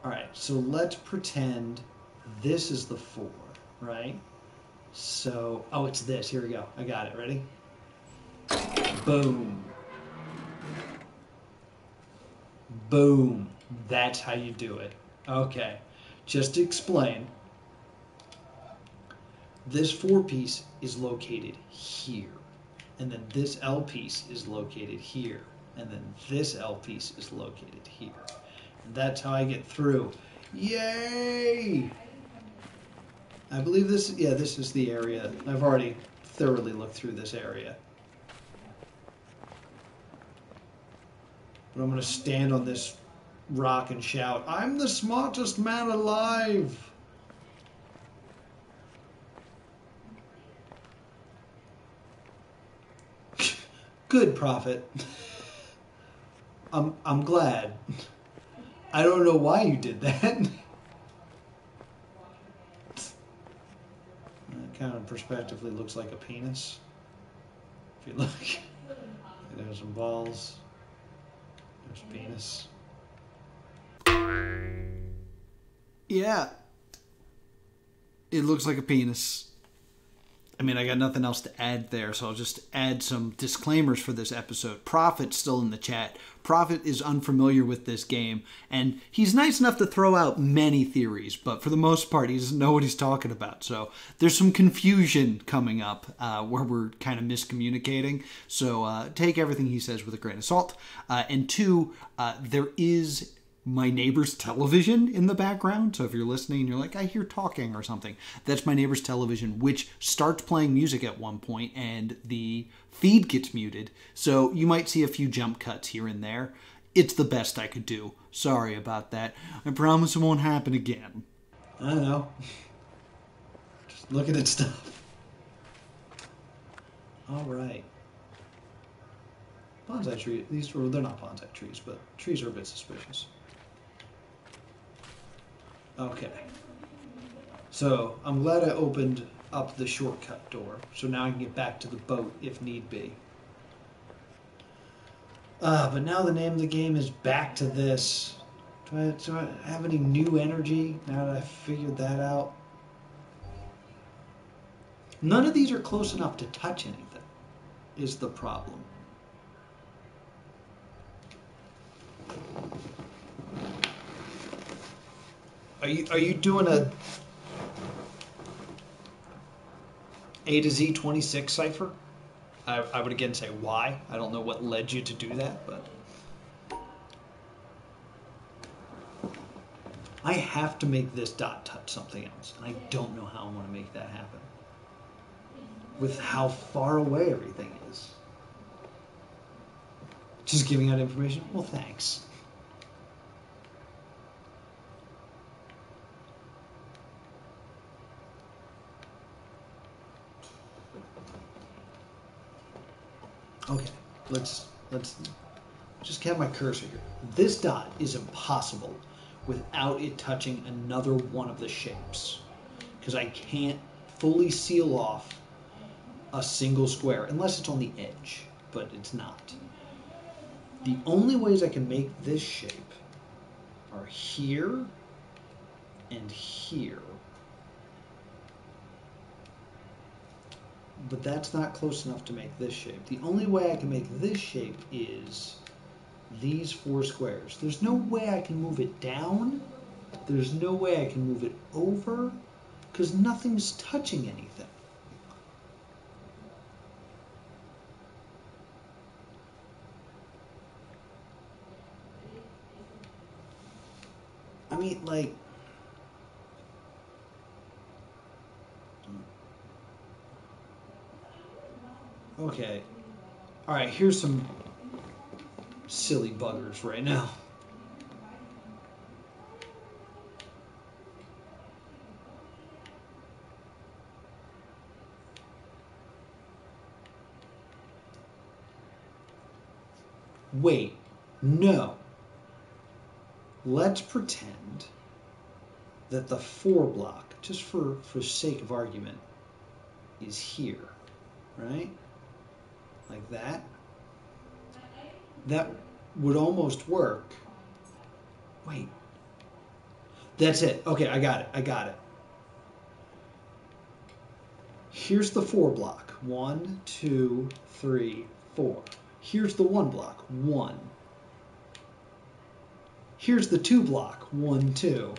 All right, so let's pretend this is the 4, right? So, oh, it's this. Here we go. I got it. Ready? Boom. Boom. That's how you do it. Okay. Just to explain, this 4 piece is located here. And then this L piece is located here. And then this L piece is located here. And that's how I get through. Yay! I believe this, yeah, this is the area. I've already thoroughly looked through this area. But I'm going to stand on this rock and shout, "I'm the smartest man alive!" Good, Prophet. I'm glad. I don't know why you did that. That kind of perspectively looks like a penis. If you look, there's some balls. There's a penis. Yeah. It looks like a penis. I mean, I got nothing else to add there, so I'll just add some disclaimers for this episode. Prophet's still in the chat. Prophet is unfamiliar with this game, and he's nice enough to throw out many theories, but for the most part, he doesn't know what he's talking about. So there's some confusion coming up where we're kind of miscommunicating. So take everything he says with a grain of salt. And 2, there is my neighbor's television in the background. So if you're listening and you're like, I hear talking or something, that's my neighbor's television, which starts playing music at one point and the feed gets muted. So you might see a few jump cuts here and there. It's the best I could do. Sorry about that. I promise it won't happen again. I don't know. Just looking at stuff. All right. Bonsai tree. They're not bonsai trees, but trees are a bit suspicious. Okay, so I'm glad I opened up the shortcut door, so now I can get back to the boat if need be. But now the name of the game is Back to This. Do I have any new energy now that I've figured that out? None of these are close enough to touch anything, is the problem. Are you doing A to Z 26 cipher? I would again say why. I don't know what led you to do that, but I have to make this dot touch something else, and I don't know how I want to make that happen with how far away everything is. Just giving out information? Well, thanks. Okay, let's just have my cursor here. This dot is impossible without it touching another one of the shapes, because I can't fully seal off a single square unless it's on the edge, but it's not. The only ways I can make this shape are here and here. But that's not close enough to make this shape. The only way I can make this shape is these 4 squares. There's no way I can move it down. There's no way I can move it over, because nothing's touching anything. I mean, like, okay. All right, here's some silly buggers right now. Wait, no. Let's pretend that the 4 block, just for sake of argument, is here, right? Like that. That would almost work. Wait. That's it. Okay, I got it. I got it. Here's the 4 block. 1, 2, 3, 4. Here's the 1 block. 1. Here's the 2 block. 1, 2.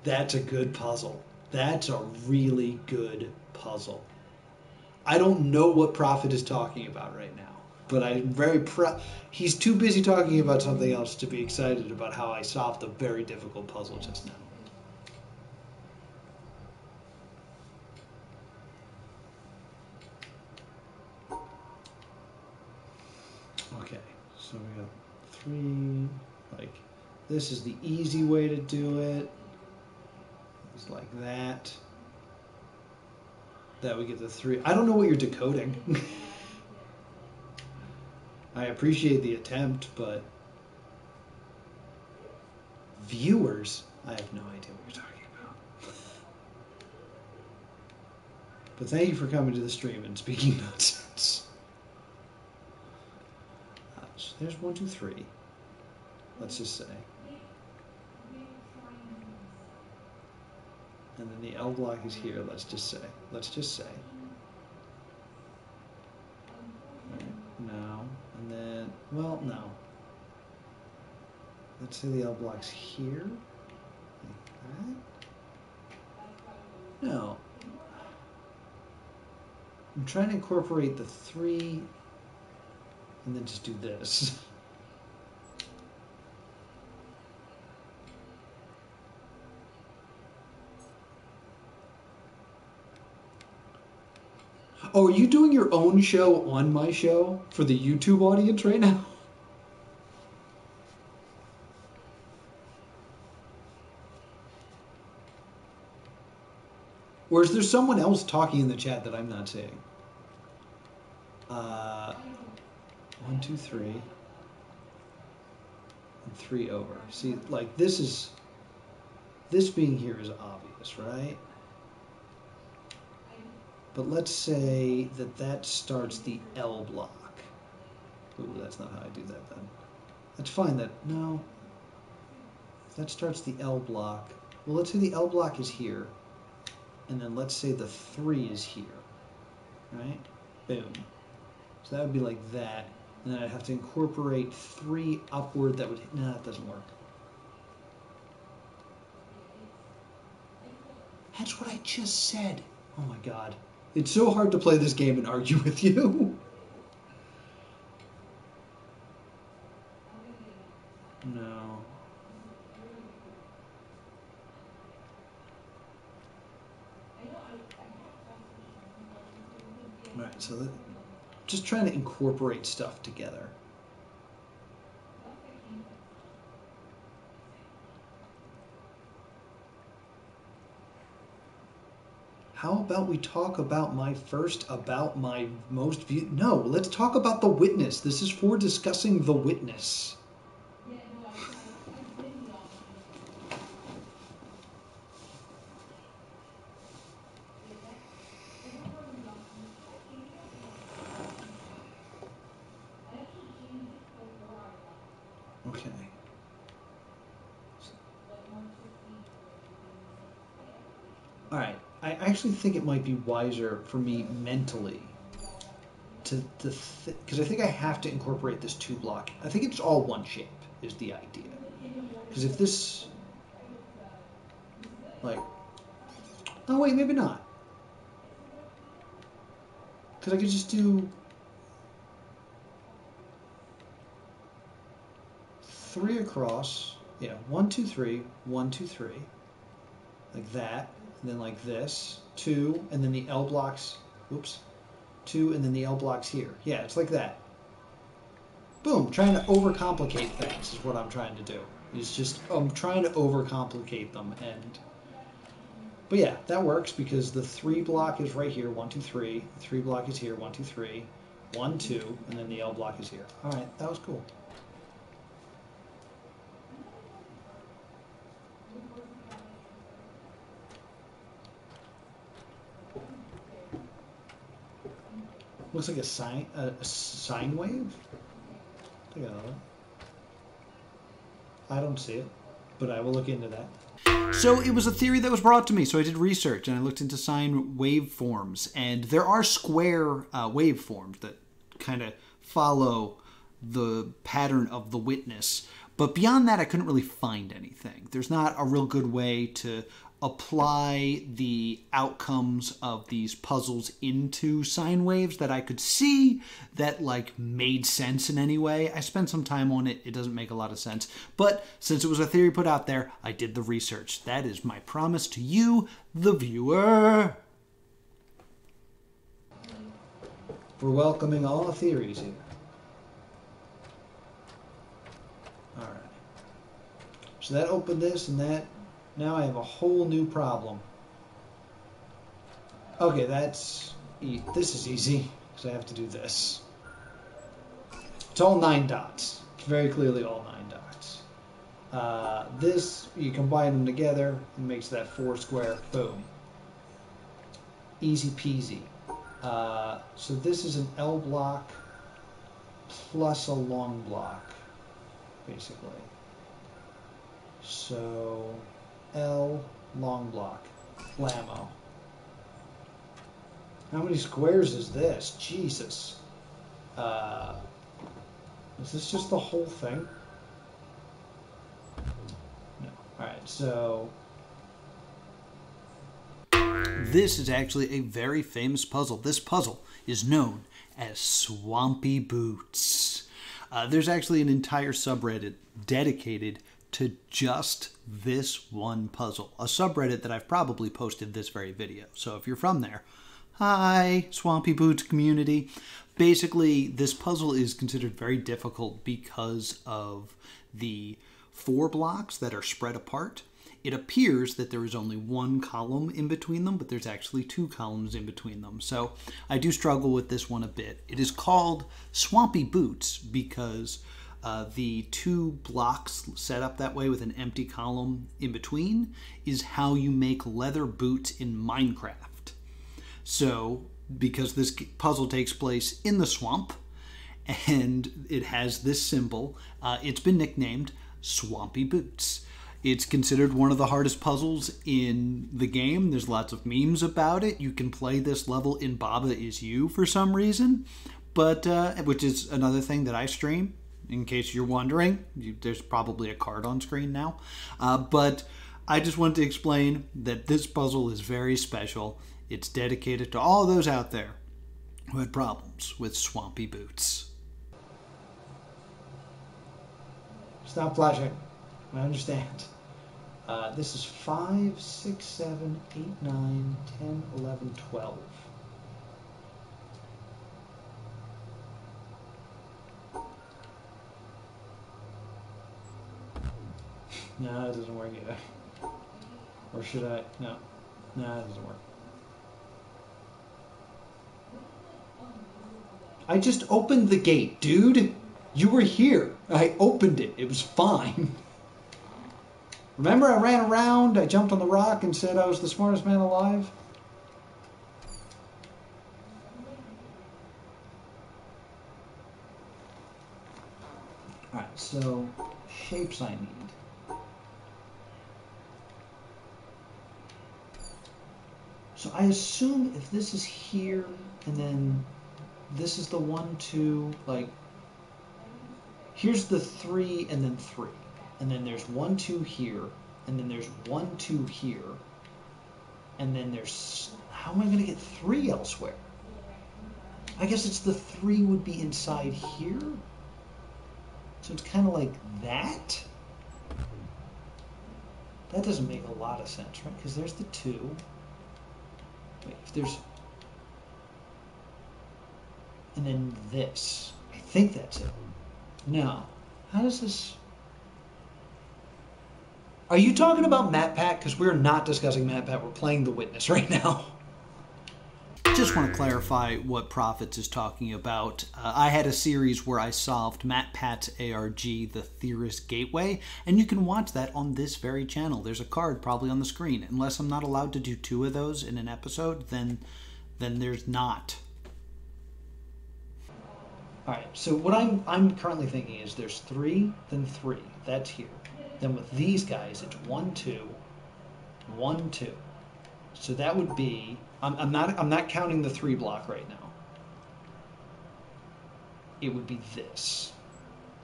That's a good puzzle. That's a really good puzzle. I don't know what Prophet is talking about right now, but I'm very proud. He's too busy talking about something else to be excited about how I solved a very difficult puzzle just now. Okay, so we got 3, like, this is the easy way to do it. It's like that. That we get the 3. I don't know what you're decoding. I appreciate the attempt, but viewers, I have no idea what you're talking about. But thank you for coming to the stream and speaking nonsense. So there's 1, 2, 3. Let's just say. And then the L block is here, let's just say. Let's just say. Right, no. And then, well, no. Let's say the L block's here. Like that. No. I'm trying to incorporate the 3 and then just do this. Oh, are you doing your own show on my show for the YouTube audience right now? Or is there someone else talking in the chat that I'm not seeing? 1, 2, 3. And 3 over. See, like this being here is obvious, right? But let's say that starts the L block. Ooh, that's not how I do that then. That's fine no. If that starts the L block, well, let's say the L block is here. And then let's say the 3 is here, right? Boom. So that would be like that. And then I'd have to incorporate 3 upward that would, nah, that doesn't work. That's what I just said. Oh my God. It's so hard to play this game and argue with you. No. Right, so just trying to incorporate stuff together. How about we talk about my most viewed? No, let's talk about The Witness. This is for discussing The Witness. Okay. All right. I actually think it might be wiser for me mentally because I think I have to incorporate this 2 block. I think it's all one shape is the idea. Because if this, like, oh wait, maybe not. Because I could just do 3 across. Yeah, 1, 2, 3, 1, 2, 3, like that. And then like this, 2, and then the L blocks. Whoops. 2, and then the L blocks here. Yeah, it's like that. Boom, trying to overcomplicate things is what I'm trying to do. I'm trying to overcomplicate them. But yeah, that works because the 3 block is right here, 1, 2, 3. The 3 block is here, 1, 2, 3. 1, 2, and then the L block is here. All right, that was cool. Looks like a sine wave. Take another. I don't see it, but I will look into that. So it was a theory that was brought to me, so I did research and I looked into sine waveforms, and there are square waveforms that kind of follow the pattern of the witness, but beyond that I couldn't really find anything. There's not a real good way to apply the outcomes of these puzzles into sine waves that I could see that like made sense in any way. I spent some time on it. It doesn't make a lot of sense. But since it was a theory put out there, I did the research. That is my promise to you, the viewer. We're welcoming all the theories here. Alright. So that opened this and that. Now I have a whole new problem. Okay, this is easy, because I have to do this. It's all 9 dots. It's very clearly all 9 dots. This, you combine them together, it makes that 4 square. Boom. Easy peasy. So this is an L block plus a long block, basically. So L long block, blammo. How many squares is this? Jesus. Is this just the whole thing? No. Alright, so this is actually a very famous puzzle. This puzzle is known as Swampy Boots. There's actually an entire subreddit dedicated to just this one puzzle. A subreddit that I've probably posted this very video. So if you're from there, hi, Swampy Boots community. Basically, this puzzle is considered very difficult because of the 4 blocks that are spread apart. It appears that there is only 1 column in between them, but there's actually 2 columns in between them. So I do struggle with this one a bit. It is called Swampy Boots because the 2 blocks set up that way with an empty column in between is how you make leather boots in Minecraft. So, because this puzzle takes place in the swamp and it has this symbol, it's been nicknamed Swampy Boots. It's considered one of the hardest puzzles in the game. There's lots of memes about it. You can play this level in Baba Is You for some reason, but which is another thing that I stream. In case you're wondering, there's probably a card on screen now. But I just want to explain that this puzzle is very special. It's dedicated to all those out there who had problems with Swampy Boots. stop flashing. I understand. This is 5, 6, 7, 8, 9, 10, 11, 12. No, it doesn't work either. Or should I? No. No, it doesn't work. I just opened the gate, dude. You were here. I opened it. It was fine. Remember I ran around, I jumped on the rock and said I was the smartest man alive? Alright, so shapes I need. So I assume if this is here and then this is the 1, 2, like here's the 3 and then 3. And then there's 1, 2 here, and then there's 1, 2 here, and then there's, how am I going to get 3 elsewhere? I guess it's the 3 would be inside here? So it's kind of like that? That doesn't make a lot of sense, right? Because there's the 2. Wait, if there's, and then this. I think that's it. No. How does this... Are you talking about MatPat? Because we're not discussing MatPat. We're playing The Witness right now. Just want to clarify what Prophets is talking about. I had a series where I solved MatPat's ARG, The Theorist Gateway, and you can watch that on this very channel. There's a card probably on the screen. Unless I'm not allowed to do 2 of those in an episode, then there's not. All right, so what I'm currently thinking is there's 3, then 3. That's here. Then with these guys, it's 1, 2, 1, 2. So that would be, I'm not counting the 3 block right now. It would be this,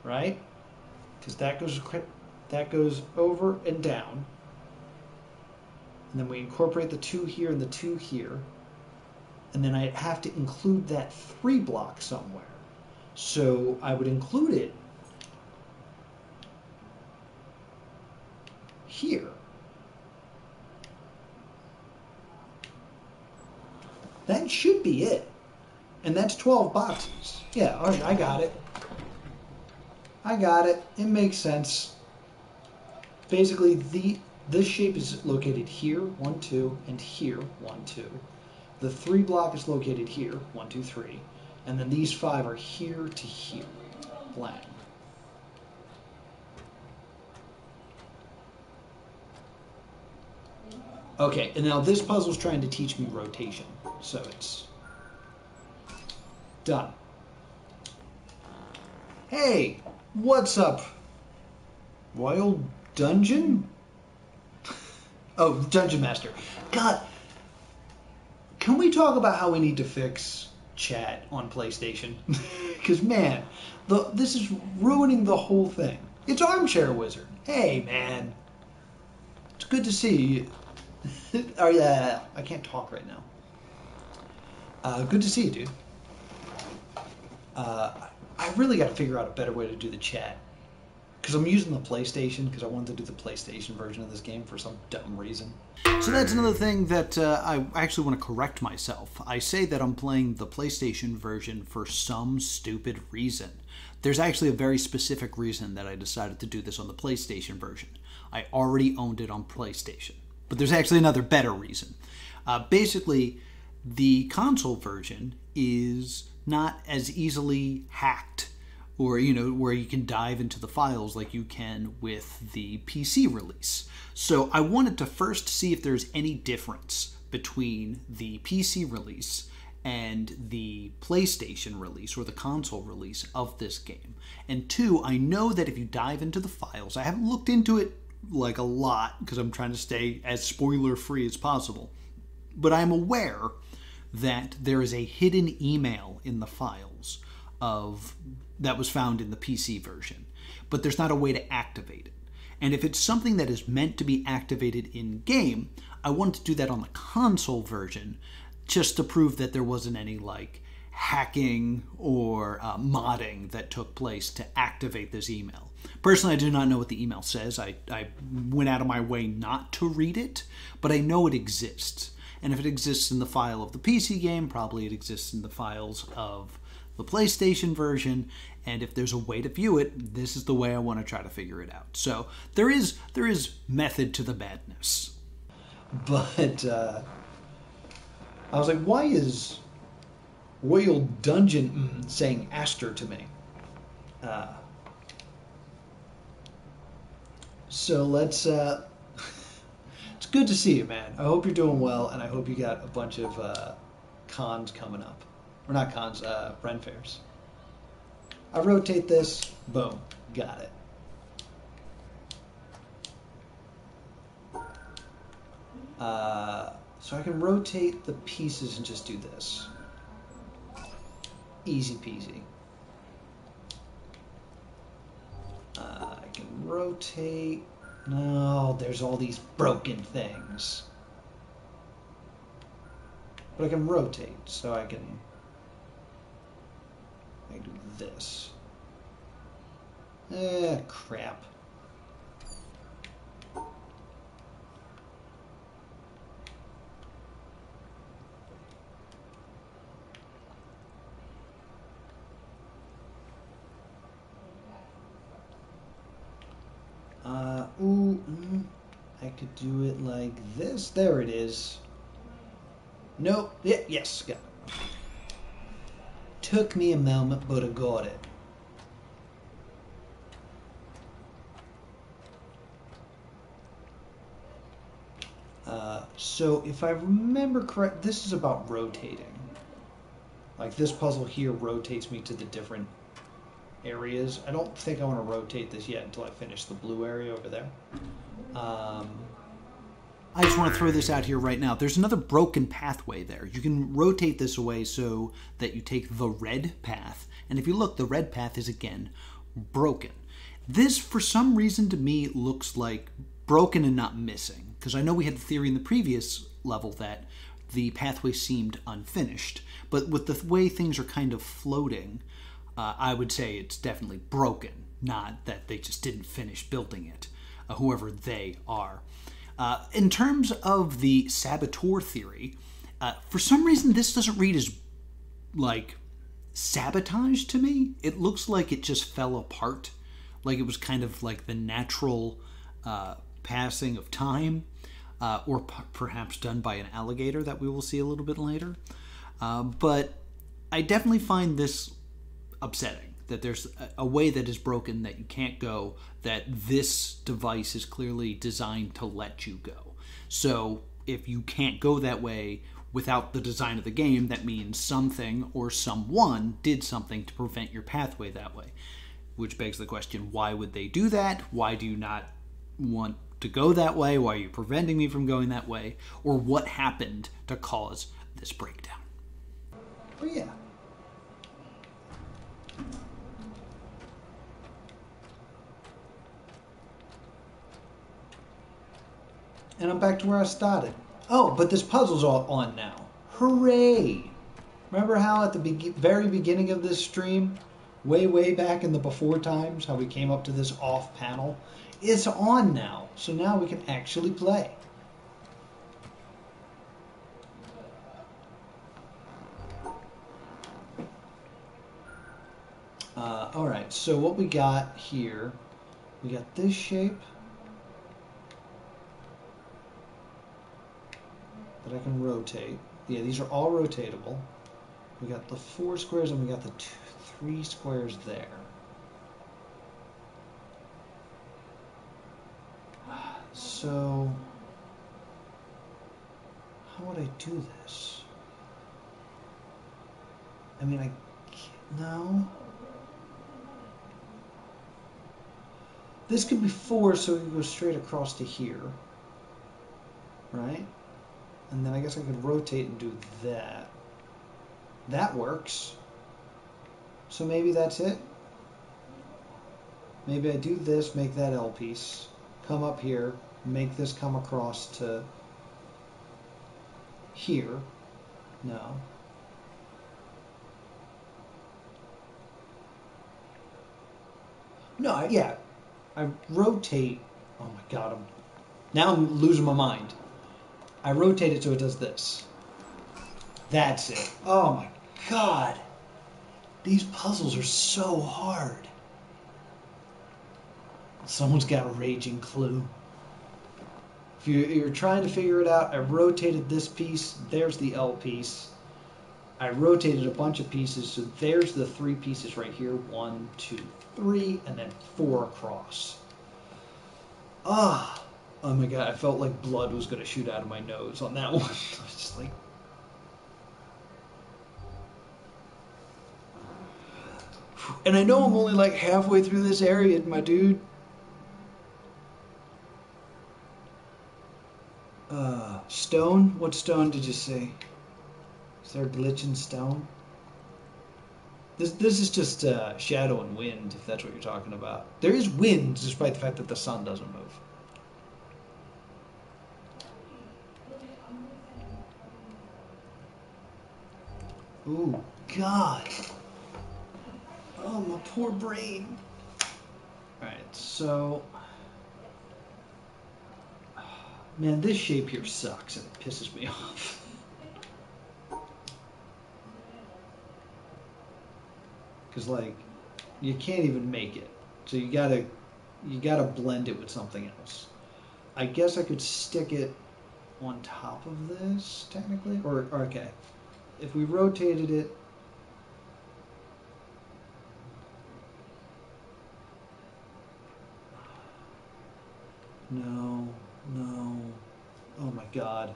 right? Because that goes over and down. And then we incorporate the 2 here and the 2 here. And then I have to include that 3 block somewhere. So I would include it here. That should be it. And that's 12 boxes. Yeah, all right, I got it. I got it. It makes sense. Basically, this shape is located here, 1, 2, and here, 1, 2. The 3 block is located here, 1, 2, 3. And then these 5 are here to here. Blank. Okay, and now this puzzle's trying to teach me rotation. So it's done. Hey, what's up? Wild Dungeon? Oh, Dungeon Master. God, can we talk about how we need to fix chat on PlayStation? Because, man, this is ruining the whole thing. It's Armchair Wizard. Hey, man. It's good to see you. Oh, yeah, I can't talk right now. Good to see you, dude. I really got to figure out a better way to do the chat. Because I'm using the PlayStation, because I wanted to do the PlayStation version of this game for some dumb reason. So that's another thing that I actually want to correct myself. I say that I'm playing the PlayStation version for some stupid reason. There's actually a very specific reason that I decided to do this on the PlayStation version. I already owned it on PlayStation. But there's actually another better reason. Basically, the console version is not as easily hacked or, where you can dive into the files like you can with the PC release. So I wanted to first see if there's any difference between the PC release and the PlayStation release or the console release of this game. And 2, I know that if you dive into the files, I haven't looked into it like a lot because I'm trying to stay as spoiler free as possible, but I'm aware that there is a hidden email in the files that was found in the PC version, but there's not a way to activate it. And if it's something that is meant to be activated in game, I wanted to do that on the console version just to prove that there wasn't any hacking or modding that took place to activate this email. Personally, I do not know what the email says. I went out of my way not to read it, but I know it exists. And if it exists in the file of the PC game, probably it exists in the files of the PlayStation version. And if there's a way to view it, this is the way I want to try to figure it out. So there is method to the madness. But I was like, why is Royal Dungeon saying Aster to me? So let's it's good to see you, man. I hope you're doing well, and I hope you got a bunch of cons coming up. Or not cons, Ren fairs. I rotate this, boom, got it. So I can rotate the pieces and just do this. Easy peasy. I can rotate. No, there's all these broken things. But I can rotate, so I can do this. Crap. I could do it like this. There it is. Nope. Yeah, yes, got it. Took me a moment, but I got it. So if I remember correct, this is about rotating. Like this puzzle here rotates me to the different areas. I don't think I want to rotate this yet until I finish the blue area over there. I just want to throw this out here right now. There's another broken pathway there. You can rotate this away so that you take the red path. And if you look, the red path is again broken. This, for some reason, to me, looks like broken and not missing. Because I know we had the theory in the previous level that the pathway seemed unfinished. But with the way things are kind of floating, I would say it's definitely broken. Not that they just didn't finish building it, whoever they are. In terms of the saboteur theory, for some reason this doesn't read as, like, sabotage to me. It looks like it just fell apart. Like it was kind of like the natural passing of time, or perhaps done by an alligator that we will see a little bit later. But I definitely find this upsetting, that there's a way that is broken that you can't go, that this device is clearly designed to let you go. So if you can't go that way without the design of the game, that means something or someone did something to prevent your pathway that way. Which begs the question, why would they do that? Why do you not want to go that way? Why are you preventing me from going that way? Or what happened to cause this breakdown? But yeah. And I'm back to where I started. Oh, but this puzzle's all on now. Hooray! Remember how at the very beginning of this stream, way back in the before times, how we came up to this off panel? It's on now, so now we can actually play. Alright, so what we got here, we got this shape that I can rotate. Yeah, these are all rotatable. We got the 4 squares and we got the 3 squares there. So, how would I do this? I mean, no. This could be 4, so we could go straight across to here. Right? And then I guess I could rotate and do that. That works. So maybe that's it. Maybe I do this, make that L piece, come up here, make this come across to here. No. No, yeah. I rotate. Oh my god, now I'm losing my mind. I rotate it so it does this. That's it. Oh my god. These puzzles are so hard. Someone's got a raging clue. If you're trying to figure it out, I rotated this piece. There's the L piece. I rotated a bunch of pieces, so there's the 3 pieces right here. 1, 2, 3, and then 4 across. Oh my god, I felt like blood was going to shoot out of my nose on that one. I was just like... And I know I'm only like halfway through this area, my dude. Stone? What stone did you say? Is there a glitch in stone? This is just shadow and wind, if that's what you're talking about. There is wind, despite the fact that the sun doesn't move. Ooh, God. Oh, my poor brain. Alright, so... Man, this shape here sucks and it pisses me off. Because, like, you can't even make it. So you gotta blend it with something else. I guess I could stick it on top of this, technically? Or okay. If we rotated it... No. Oh my god.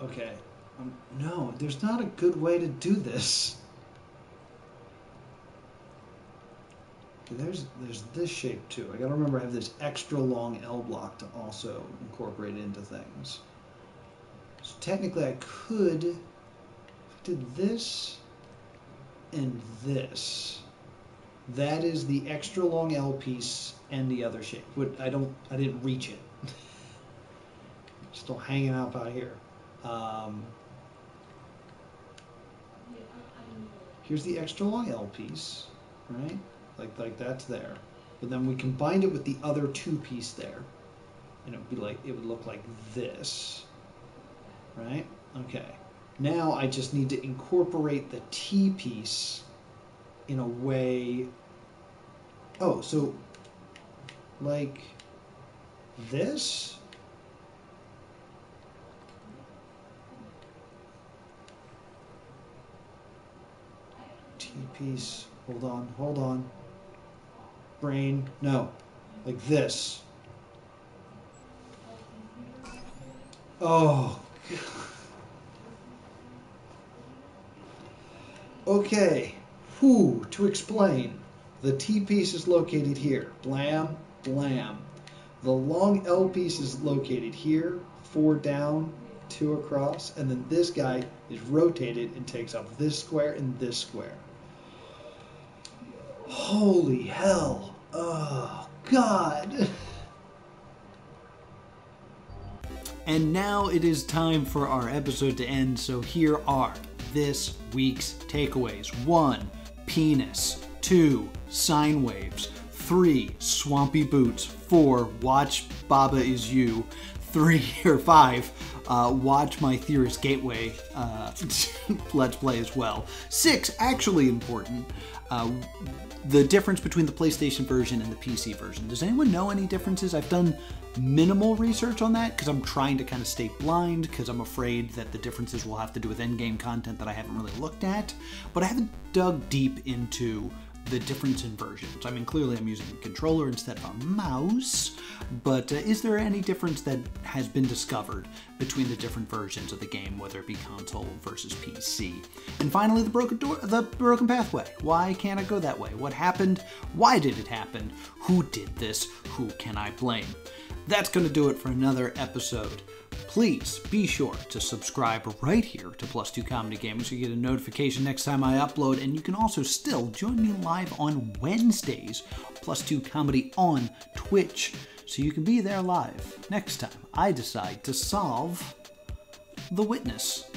Okay. No, there's not a good way to do this. Okay, there's this shape too. I gotta remember I have this extra long L block to also incorporate into things. So technically I could, if I did this and this. That is the extra long L piece and the other shape. But I didn't reach it. Still hanging out by here. Here's the extra long L piece, right? Like that's there. But then we combined it with the other two piece there, and it would look like this, right? Okay. Now I just need to incorporate the T piece in a way. Oh, so like this? T piece. Hold on. Brain. No. Like this. Oh. Okay. Whew, to explain. The T piece is located here. Blam, blam. The long L piece is located here. 4 down, 2 across. And then this guy is rotated and takes up this square and this square. Holy hell. Oh, God. And now it is time for our episode to end, so here are this week's takeaways. 1. Penis. 2. Sine waves. 3. Swampy Boots. 4. Watch Baba Is You. 5. Watch my Theorist Gateway Let's Play as well. 6. Actually important. The difference between the PlayStation version and the PC version. Does anyone know any differences? I've done minimal research on that because I'm trying to kind of stay blind because I'm afraid that the differences will have to do with endgame content that I haven't really looked at. But I haven't dug deep into the difference in versions. I mean, clearly I'm using a controller instead of a mouse, but is there any difference that has been discovered between the different versions of the game, whether it be console versus PC? And finally, the broken pathway. Why can't I go that way? What happened? Why did it happen? Who did this? Who can I blame? That's going to do it for another episode. Please be sure to subscribe right here to Plus 2 Comedy Gaming so you get a notification next time I upload, and you can also still join me live on Wednesdays, Plus 2 Comedy on Twitch, so you can be there live next time I decide to solve The Witness.